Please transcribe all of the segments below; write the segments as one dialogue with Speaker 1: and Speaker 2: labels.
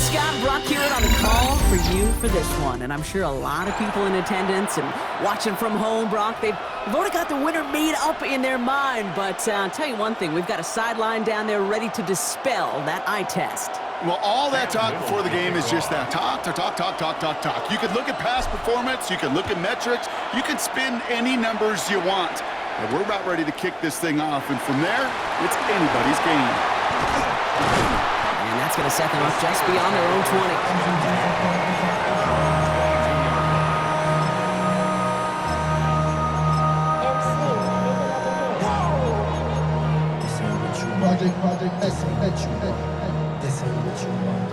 Speaker 1: Scott, Brock here on the call for you for this one. And I'm sure a lot of people in attendance and watching from home, Brock, they've already got the winner made up in their mind. But I'll tell you one thing, we've got a sideline down there ready to dispel that eye test.
Speaker 2: Well, all that talk before the game is just that. Talk. You could look at past performance. You can look at metrics. You can spin any numbers you want. And we're about ready to kick this thing off. And from there, it's anybody's game.
Speaker 1: And that's going to set them up just beyond their own 20.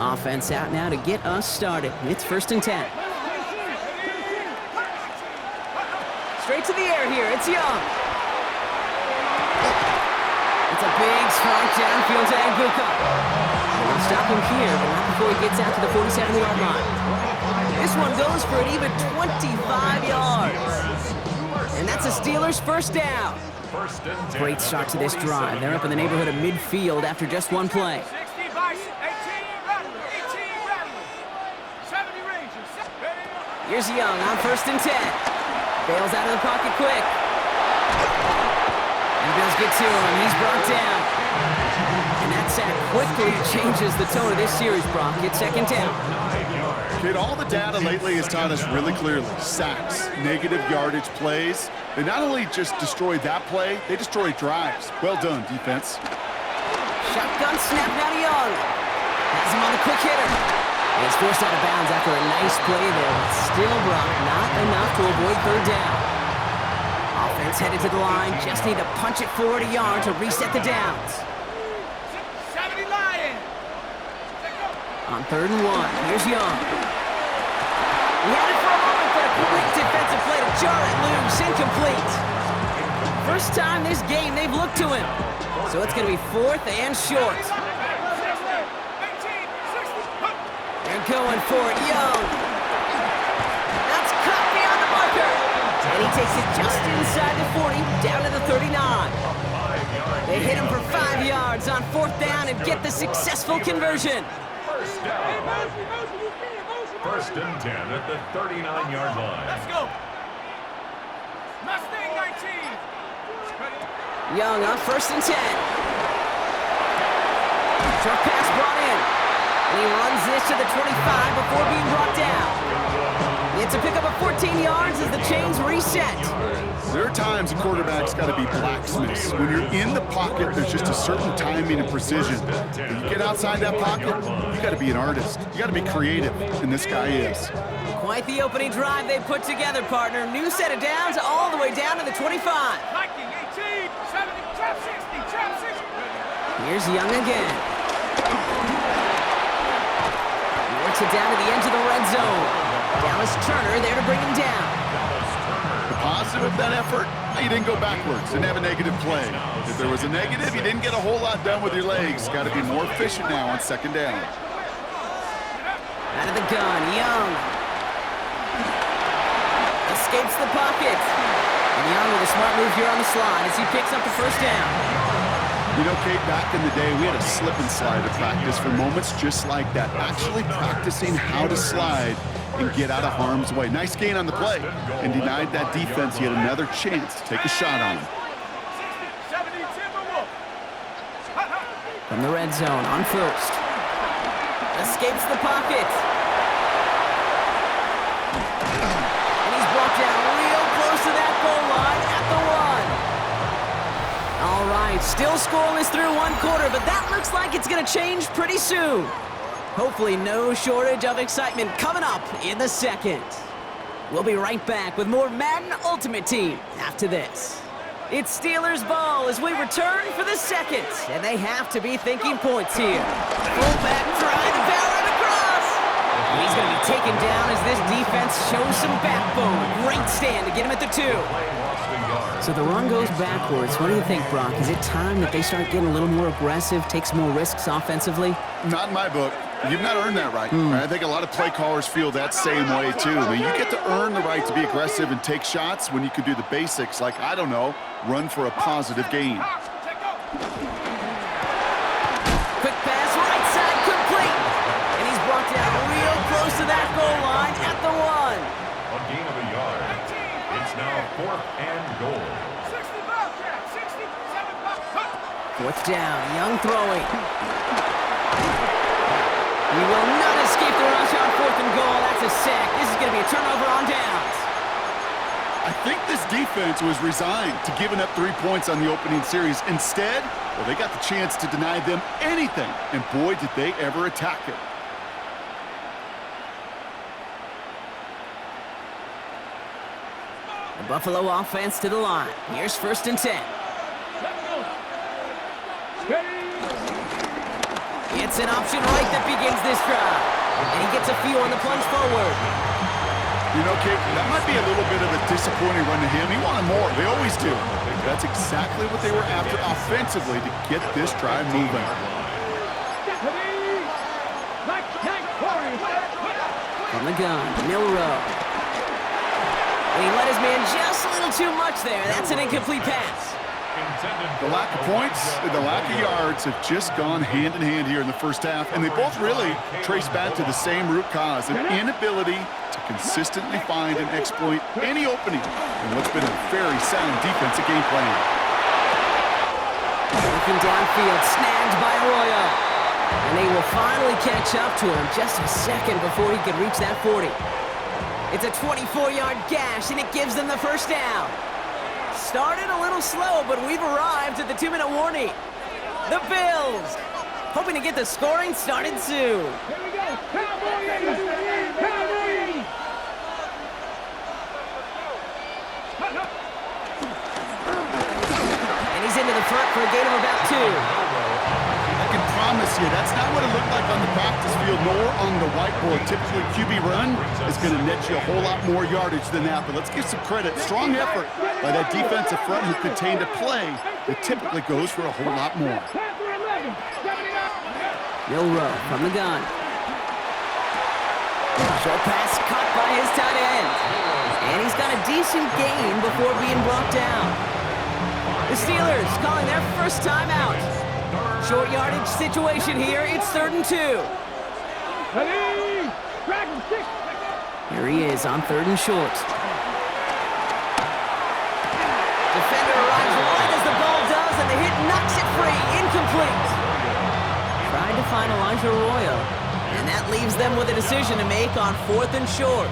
Speaker 1: Offense out now to get us started. It's 1st and 10. Straight to the air here. It's Young. It's a big strong downfield to Anguka. We'll stop him here, but not before he gets out to the 47-yard line. This one goes for an even 25 yards. And that's a Steelers first down. Great start to this drive. They're up in the neighborhood of midfield after just one play. Here's Young on 1st and 10. Bails out of the pocket quick. And Bills get to him. He's brought down. And that sack quickly changes the tone of this series, Brock. It's 2nd down.
Speaker 2: Kid, all the data lately has taught us really clearly. Sacks, negative yardage plays. They not only just destroyed that play, they destroyed drives. Well done, defense.
Speaker 1: Shotgun snap now to Young. Has him on the quick hitter. He's forced out of bounds after a nice play there, but still, Brock, not enough to avoid 3rd down. Offense headed to the line, just need to punch it forward a yard to reset the downs.
Speaker 3: 70 Lions.
Speaker 1: On 3rd and 1, here's Young. He had it for a moment, but a quick defensive play to jar it loose, incomplete. First time this game they've looked to him, so it's going to be 4th and short. They're going for it, Young. That's cut beyond the marker. And he takes it just inside the 40, down to the 39. They hit him for 5 yards on 4th down and get the successful conversion.
Speaker 4: First and 10 at the 39-yard line.
Speaker 3: Let's go. Mustang 19.
Speaker 1: Young on 1st and 10. Short pass brought in. And he runs this to the 25 before being brought down. It's a pickup of 14 yards as the chains reset.
Speaker 2: There are times a quarterback's got to be blacksmiths. When you're in the pocket, there's just a certain timing and precision. When you get outside that pocket, you got to be an artist. You got to be creative, and this guy is.
Speaker 1: Quite the opening drive they put together, partner. New set of downs all the way down to the 25.
Speaker 3: Viking 18, 70, trap 60, trap 60.
Speaker 1: Here's Young again. Works it down to the edge of the red zone. Dallas Turner there to bring him down.
Speaker 2: The positive of that effort, you didn't go backwards, didn't have a negative play. If there was a negative, you didn't get a whole lot done with your legs. Got to be more efficient now on 2nd down.
Speaker 1: Out of the gun, Young. Escapes the pocket. And Young with a smart move here on the slide as he picks up the 1st down.
Speaker 2: You know, Kate, back in the day, we had a slip and slide to practice for moments just like that. Actually practicing how to slide and get out of harm's way. Nice gain on the play, and denied that defense yet another chance to take a shot on him.
Speaker 1: From the red zone on 1st. Escapes the pocket. And he's brought down real close to that goal line at the 1. All right, still scoreless through 1 quarter, but that looks like it's going to change pretty soon. Hopefully no shortage of excitement coming up in the 2nd. We'll be right back with more Madden Ultimate Team after this. It's Steelers ball as we return for the 2nd, and they have to be thinking points here. Fullback trying to barrel it across. And he's going to be taken down as this defense shows some backbone. Great stand to get him at the 2. So the run goes backwards. What do you think, Brock? Is it time that they start getting a little more aggressive, take some more risks offensively?
Speaker 2: Not in my book. You've not earned that right. I think a lot of play callers feel that same way, too. I mean, you get to earn the right to be aggressive and take shots when you could do the basics, like, I don't know, run for a positive gain.
Speaker 1: Quick pass, right side, complete. And he's brought
Speaker 4: 4th and goal.
Speaker 3: 60 ball trap, 67 ball cut.
Speaker 1: 4th down, Young throwing. He will not escape the rush on 4th and goal. That's a sack. This is going to be a turnover on downs.
Speaker 2: I think this defense was resigned to giving up 3 points on the opening series. Instead, well, they got the chance to deny them anything, and boy, did they ever attack it.
Speaker 1: The Buffalo offense to the line. Here's 1st and 10. It's an option right that begins this drive. And he gets a few on the plunge forward.
Speaker 2: You know, Kate, that might be a little bit of a disappointing run to him. He wanted more. They always do. That's exactly what they were after offensively to get this drive moving.
Speaker 1: From the gun, Milrow. And he let his man just a little too much there. That's an incomplete pass.
Speaker 2: The lack of points and the lack of yards have just gone hand in hand here in the first half, and they both really trace back to the same root cause, an inability to consistently find and exploit any opening in what's been a very sound defensive game plan.
Speaker 1: Looking downfield, snagged by Arroyo. And they will finally catch up to him just a second before he can reach that 40. It's a 24-yard gash, and it gives them the first down. Started a little slow, but we've arrived at the 2-minute warning. The Bills, hoping to get the scoring started soon.
Speaker 3: Here we go. Cowboy 80. Cowboy 80.
Speaker 1: And he's into the front for a gain of about 2.
Speaker 2: I can promise you that's not what it looked like on the practice field nor on the whiteboard. Typically, QB run is going to net you a whole lot more yardage than that, but let's give some credit. Strong effort by that defensive front who contained a play that typically goes for a whole lot more.
Speaker 1: Milrow from the gun. Short pass caught by his tight end. And he's got a decent gain before being brought down. The Steelers calling their first timeout. Short yardage situation here. It's 3rd and 2. Here he is on 3rd and short. Defender arrives right as the ball does, and the hit knocks it free. Incomplete. Tried to find Elijah Arroyo, and that leaves them with a decision to make on 4th and short.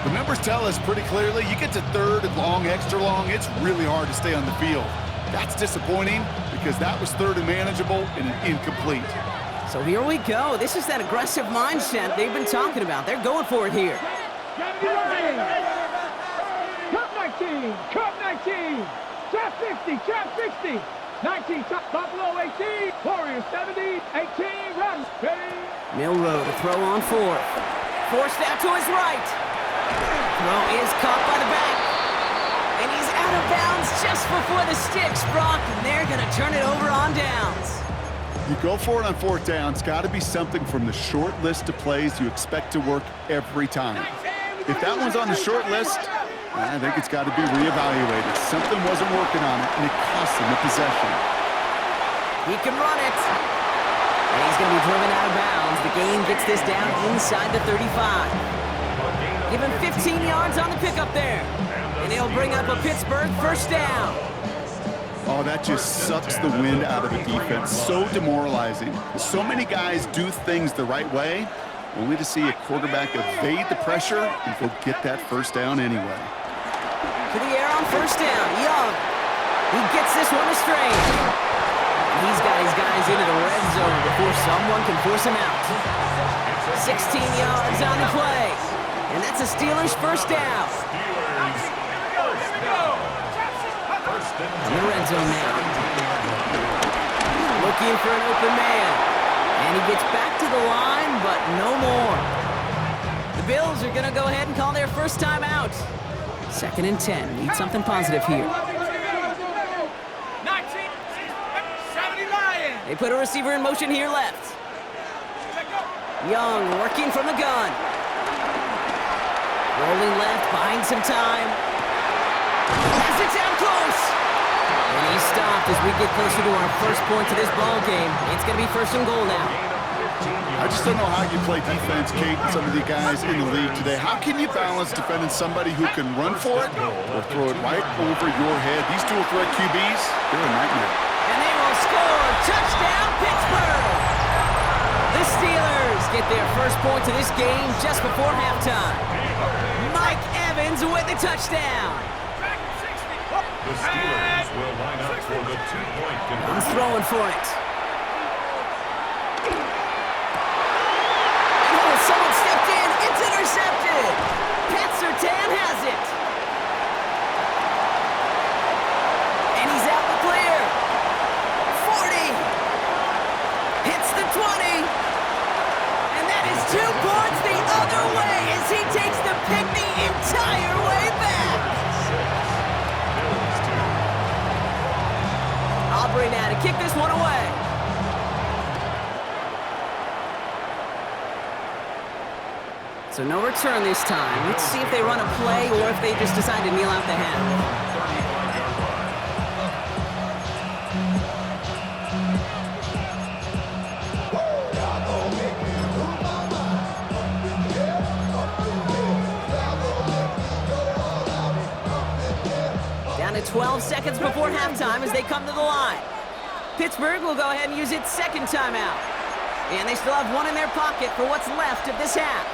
Speaker 2: The numbers tell us pretty clearly, you get to 3rd and long, extra long, it's really hard to stay on the field. That's disappointing because that was 3rd and manageable and an incomplete.
Speaker 1: So here we go. This is that aggressive mindset they've been talking about. They're going for it here.
Speaker 3: Cup 19, Cup 19, Trap 60, Trap 60, 19, Buffalo 18, Warriors 70, 18, run, ready.
Speaker 1: Milrow to throw on 4th. Forced out to his right. Throw is caught by the back. And he's out of bounds just before the sticks, Brock, and they're going to turn it over on downs.
Speaker 2: You go for it on 4th down. It's got to be something from the short list of plays you expect to work every time. If that one's on the short list, I think it's got to be reevaluated. Something wasn't working on it, and it cost him the possession.
Speaker 1: He can run it. And he's going to be driven out of bounds. The gain gets this down inside the 35. Give him 15 yards on the pickup there. And it'll bring up a Pittsburgh first down.
Speaker 2: Oh, that just sucks the wind out of the defense. So demoralizing. So many guys do things the right way, only to see a quarterback evade the pressure and go get that first down anyway.
Speaker 1: To the air on first down. Young. He gets this one astray. He's got his guys into the red zone before someone can force him out. 16 yards on the play. And that's a Steelers first down. In the red zone now. Looking for an open man. And he gets back to the line, but no more. The Bills are going to go ahead and call their first time out. 2nd and 10. Need something positive here.
Speaker 3: 1970 Lions.
Speaker 1: They put a receiver in motion here left. Young working from the gun. Rolling left, buying some time. Has it down close. And he's stopped as we get closer to our first points of this ball game. It's going to be 1st and goal now.
Speaker 2: I just don't know how you play defense, Kate, and some of the guys in the league today. How can you balance defending somebody who can run for it or throw it right over your head? These dual threat QBs, they're a nightmare.
Speaker 1: And they will score. Touchdown, Pittsburgh! The Steelers get their first point to this game just before halftime. Mike Evans with the touchdown.
Speaker 4: The Steelers will line up for the two-point conversion.
Speaker 1: He's throwing for it. Someone stepped in. It's intercepted. Pat Surtain has it. And he's out the clear. 40. Hits the 20. And that is 2 points the other way as he takes the pick the entire way back. Aubrey now to kick this one away. So no return this time. Let's see if they run a play or if they just decide to kneel out the half. Down to 12 seconds before halftime as they come to the line. Pittsburgh will go ahead and use its second timeout. And they still have one in their pocket for what's left of this half.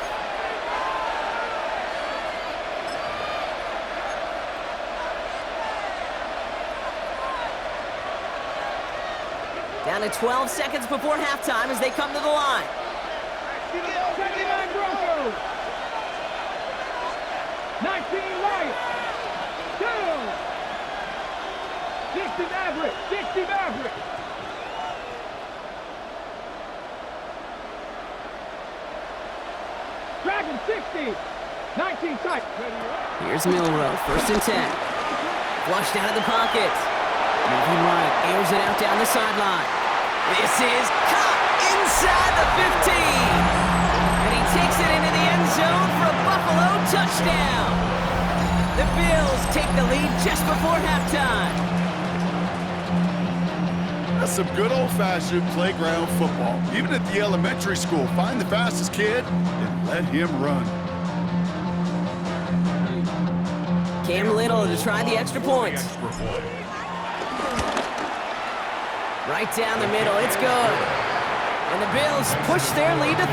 Speaker 1: Down to 12 seconds before halftime as they come to the line.
Speaker 3: 79 Broncos. 19 Lions. 2. 60 Mavericks. 60 Mavericks. Dragon 60. 19 Titans.
Speaker 1: Here's Milrow, 1st and 10. Flushed out of the pocket. Moving right, airs it out down the sideline. This is caught inside the 15. And he takes it into the end zone for a Buffalo touchdown. The Bills take the lead just before halftime.
Speaker 2: That's some good old-fashioned playground football. Even at the elementary school, find the fastest kid and let him run.
Speaker 1: Cam Little to try the extra point. Right down the middle, it's good. And the Bills push their lead to 3.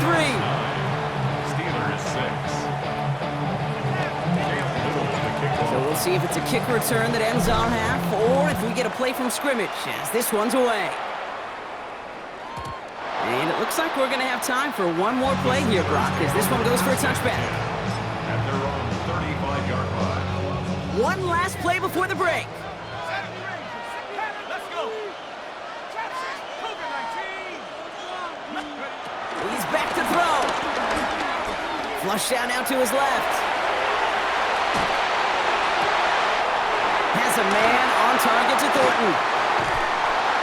Speaker 4: Steelers 6.
Speaker 1: So we'll see if it's a kick return that ends our half, or if we get a play from scrimmage as this one's away. And it looks like we're going to have time for one more play here, Brock, as this one goes for a touchback.
Speaker 4: At their own 35-yard line.
Speaker 1: One last play before the break. He's back to throw. Flush down now to his left. Has a man on target to Thornton.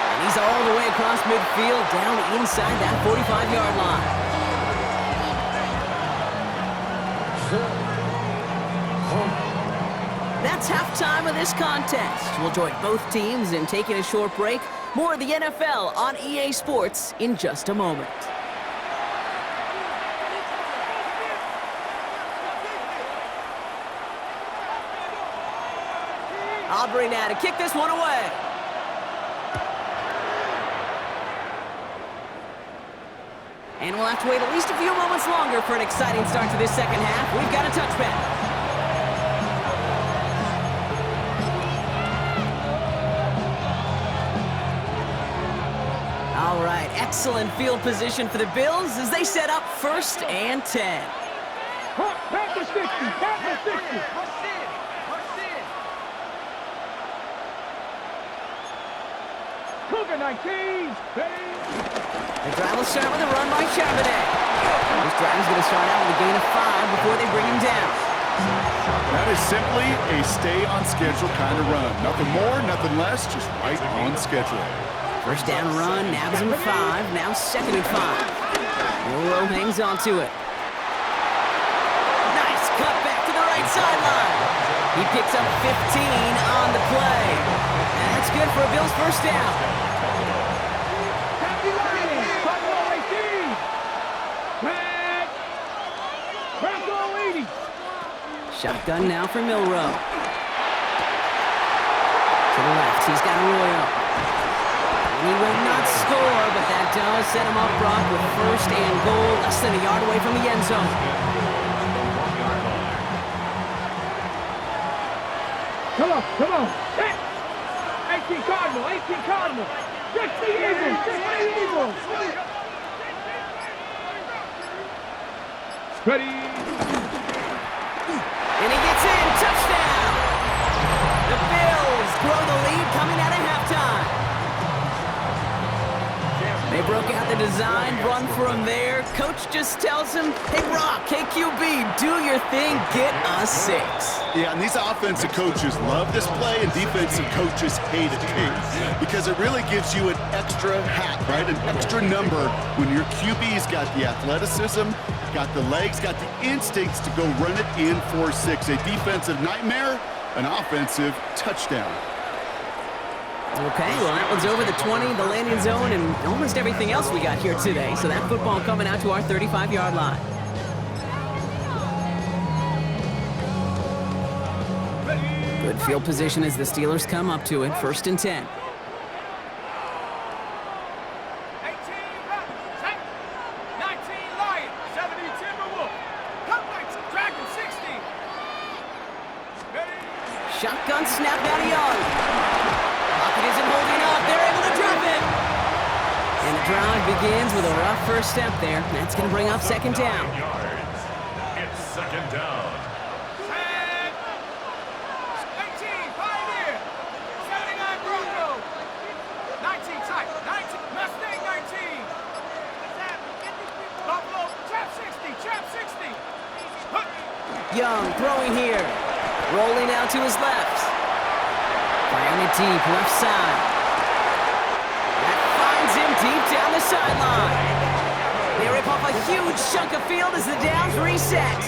Speaker 1: And he's all the way across midfield, down inside that 45-yard line. That's halftime of this contest. We'll join both teams in taking a short break. More of the NFL on EA Sports in just a moment. Aubrey now to kick this one away. And we'll have to wait at least a few moments longer for an exciting start to this second half. We've got a touchback. All right, excellent field position for the Bills as they set up 1st and 10.
Speaker 3: Back to 60. Back to 60. Cougar 19.
Speaker 1: The drive will start with a run by Charbonnet. This drive is going to start out with a gain of 5 before they bring him down.
Speaker 2: That is simply a stay-on-schedule kind of run. Nothing more, nothing less, just right on schedule.
Speaker 1: First down run, nabs him 5, now 2nd and 5. Milrow hangs on to it. Nice cut back to the right sideline. He picks up 15 on the play. That's good for a Bills first down. Shotgun now for Milrow. To the left, he's got Arroyo. And he will not score, but that does set him up, Brock, with first and goal, less than a yard away from the end zone.
Speaker 3: Come on, come on. Hit. 18 Cardinal, 18 Cardinal. 60 Eagles, 60 Eagles. Ready.
Speaker 1: And he gets in, touchdown! The Bills grow the lead coming out of halftime. They broke out the design, run from there. Coach just tells him, hey, Brock, hey, QB, do your thing, get us 6.
Speaker 2: Yeah, and these offensive coaches love this play, and defensive coaches hate it too, because it really gives you an extra hat, right? An extra number when your QB's got the athleticism, got the legs, got the instincts to go run it in for 6. A defensive nightmare, an offensive touchdown.
Speaker 1: Okay, well, that one's over the 20, the landing zone, and almost everything else we got here today. So that football coming out to our 35-yard line. Good field position as the Steelers come up to it, 1st and 10.
Speaker 3: 18, Rattles, 19, Lion, 70, Timberwolf. Cupcakes, Dragon, 60. Ready.
Speaker 1: Shotgun snap down to Young. Pocket isn't holding up. They're able to drop it. And the drive begins with a rough first step there. That's going to bring up 2nd down.
Speaker 4: It's 2nd down.
Speaker 3: 18, Pioneer. 79, Bronco. 19, Type. 19, Mustang, 19. Buffalo, Trap 60, Trap 60.
Speaker 1: Young throwing here. Rolling out to his left. Firing it deep, left side. That finds him deep down the sideline. They rip off a huge chunk of field as the downs reset.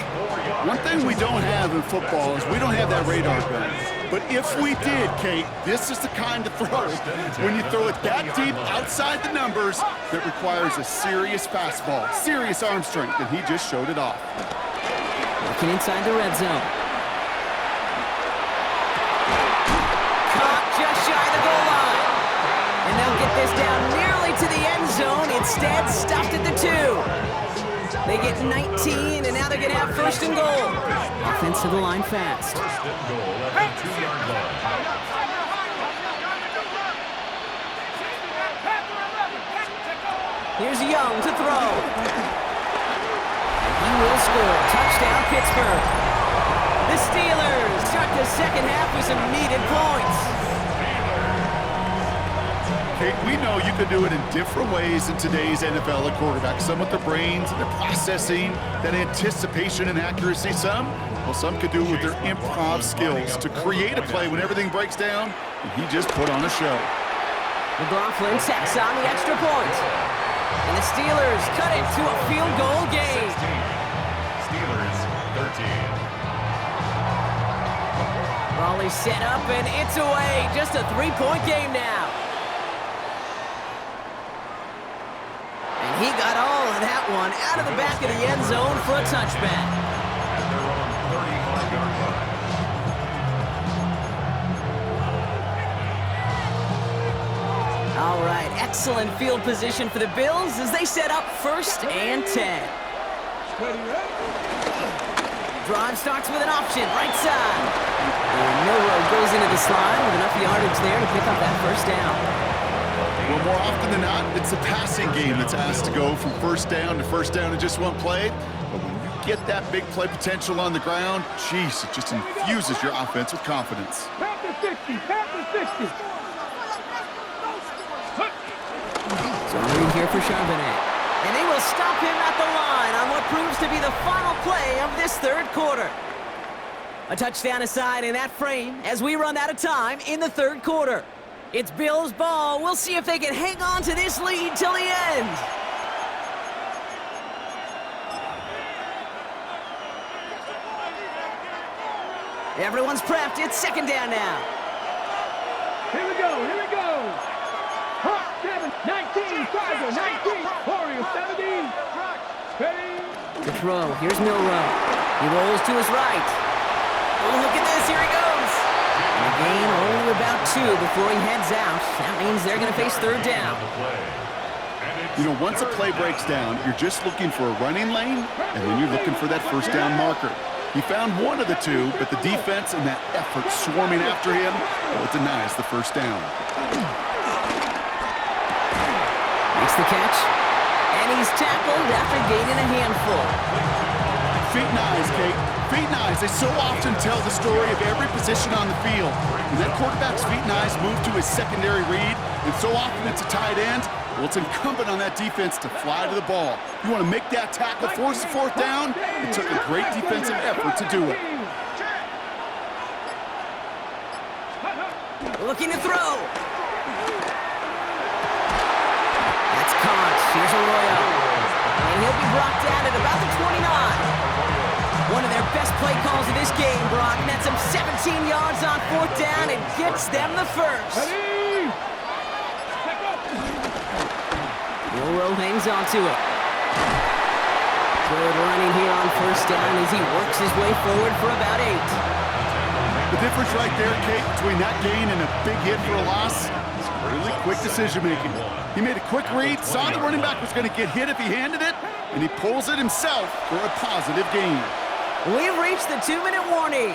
Speaker 2: One thing we don't have in football is we don't have that radar gun. But if we did, Kate, this is the kind of throw, when you throw it that deep outside the numbers, that requires a serious fastball, serious arm strength, and he just showed it off.
Speaker 1: Looking inside the red zone. Just shy of the goal line. And they'll get this down nearly to the end zone. Instead, stopped at the 2. They get 19, and now they're going to have 1st and goal. Offense to the line fast.
Speaker 4: 1st and goal at the 2-yard line.
Speaker 1: Here's Young to throw. And he will score. Touchdown, Pittsburgh. The Steelers start the second half with some needed points.
Speaker 2: Kate, we know you can do it in different ways in today's NFL at quarterback. Some with their brains, their processing, that anticipation and accuracy. Some could do it with their improv skills to create a play when everything breaks down, and he just put on a show.
Speaker 1: McLaughlin tacks on the extra point. And the Steelers cut it to a field goal game.
Speaker 4: 16. Steelers 13.
Speaker 1: Raleigh set up, and it's away. Just a 3-point game now. And he got all of that one out of the back of the end zone for a touchback.
Speaker 4: At their own 35-yard line.
Speaker 1: All right, excellent field position for the Bills as they set up 1st and 10. Drive starts with an option, right side. And Milrow goes into the slide with enough yardage there to pick up that 1st down.
Speaker 2: Well, more often than not, it's a passing game that's asked to go from 1st down to 1st down in just one play. But when you get that big play potential on the ground, geez, it just infuses your offense with confidence.
Speaker 3: Panthers 50, Panthers 50.
Speaker 1: So a read here for Charbonnet. And they will stop him at the line on what proves to be the final play of this 3rd quarter. A touchdown aside in that frame as we run out of time in the 3rd quarter. It's Bills ball. We'll see if they can hang on to this lead till the end. Everyone's prepped. It's 2nd down now.
Speaker 3: Here we go, here we go. Hawk 7, 19, Tiger 19, Warrior 17. Ready.
Speaker 1: To throw. Here's Milrow. He rolls to his right. Oh, look at this. Here he goes. And a gain only about 2 before he heads out. That means they're going to face third down.
Speaker 2: You know, once a play breaks down, you're just looking for a running lane, and then you're looking for that first down marker. He found one of the two, but the defense and that effort swarming after him, well, it denies the first down.
Speaker 1: Makes the catch, and he's tackled after gaining a handful.
Speaker 2: Feet and eyes, Kate. Feet and eyes. They so often tell the story of every position on the field. When that quarterback's feet and eyes move to his secondary read, and so often it's a tight end, well, it's incumbent on that defense to fly to the ball. You want to make that tackle, force the fourth down? It took a great defensive effort to do it.
Speaker 1: Looking to throw. That's caught. Here's Arroyo. And he'll be brought down at about the 29. One of their best play calls of this game, Brock. Nets them 17 yards on fourth down and gets them the first. Arroyo hangs on to it. Good running here on first down as he works his way forward for about 8.
Speaker 2: The difference right there, Kate, between that gain and a big hit for a loss is really quick decision-making. He made a quick read, saw the running back was going to get hit if he handed it, and he pulls it himself for a positive gain.
Speaker 1: We've reached the 2-minute warning.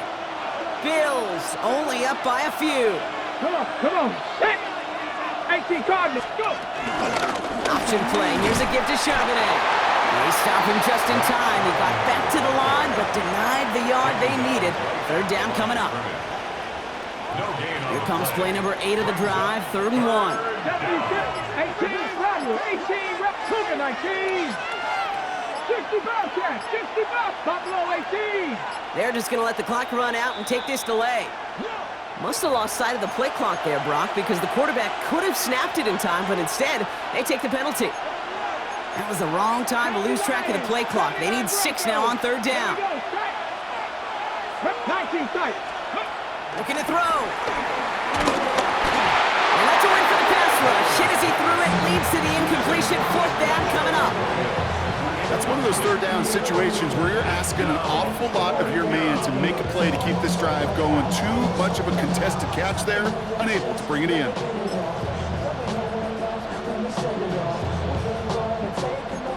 Speaker 1: Bills only up by a few.
Speaker 3: Come on. Hit. 18 Cardinals. Go.
Speaker 1: Option play. Here's a gift to Charbonnet. They stop him just in time. He got back to the line, but denied the yard they needed. Third down coming up. Here comes play number 8 of the drive. 3rd and 1.
Speaker 3: 18 Rodgers. 18 Cougar 19. 60 Bobcats. 60 Buffalo 18.
Speaker 1: They're just going to let the clock run out and take this delay. Must have lost sight of the play clock there, Brock, because the quarterback could have snapped it in time, but instead, they take the penalty. That was the wrong time to lose track of the play clock. They need 6 now on 3rd down.
Speaker 3: 19 tight.
Speaker 1: Looking to throw. And that's a win for the pass rush. Hit as he threw it, leads to the incompletion. 4th down coming up.
Speaker 2: That's one of those third down situations where you're asking an awful lot of your man to make a play to keep this drive going. Too much of a contested catch there, unable to bring it in.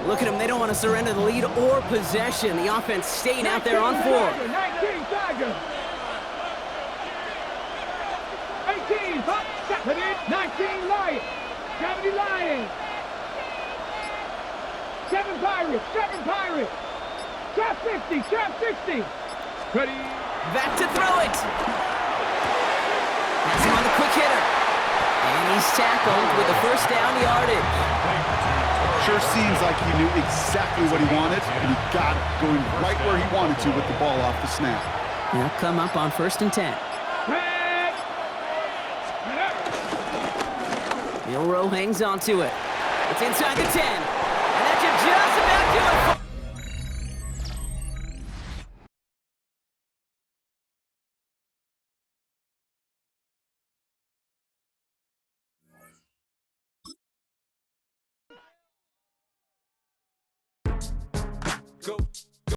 Speaker 1: Look at them. They don't want to surrender the lead or possession. The offense staying out there on 4.
Speaker 3: 19 Tigers. 18 Buck. 19 Lions. 70 Lions. 7 Pirates. 7 Pirates. Trap 60. Trap 60. Ready.
Speaker 1: Back to throw it. That's him on the quick hitter. And he's tackled with the first down yardage.
Speaker 2: Sure seems like he knew exactly what he wanted, and he got it going right where he wanted to with the ball off the snap.
Speaker 1: They'll come up on 1st and 10. Milrow hangs on to it. It's inside the 10. And that should just about do it.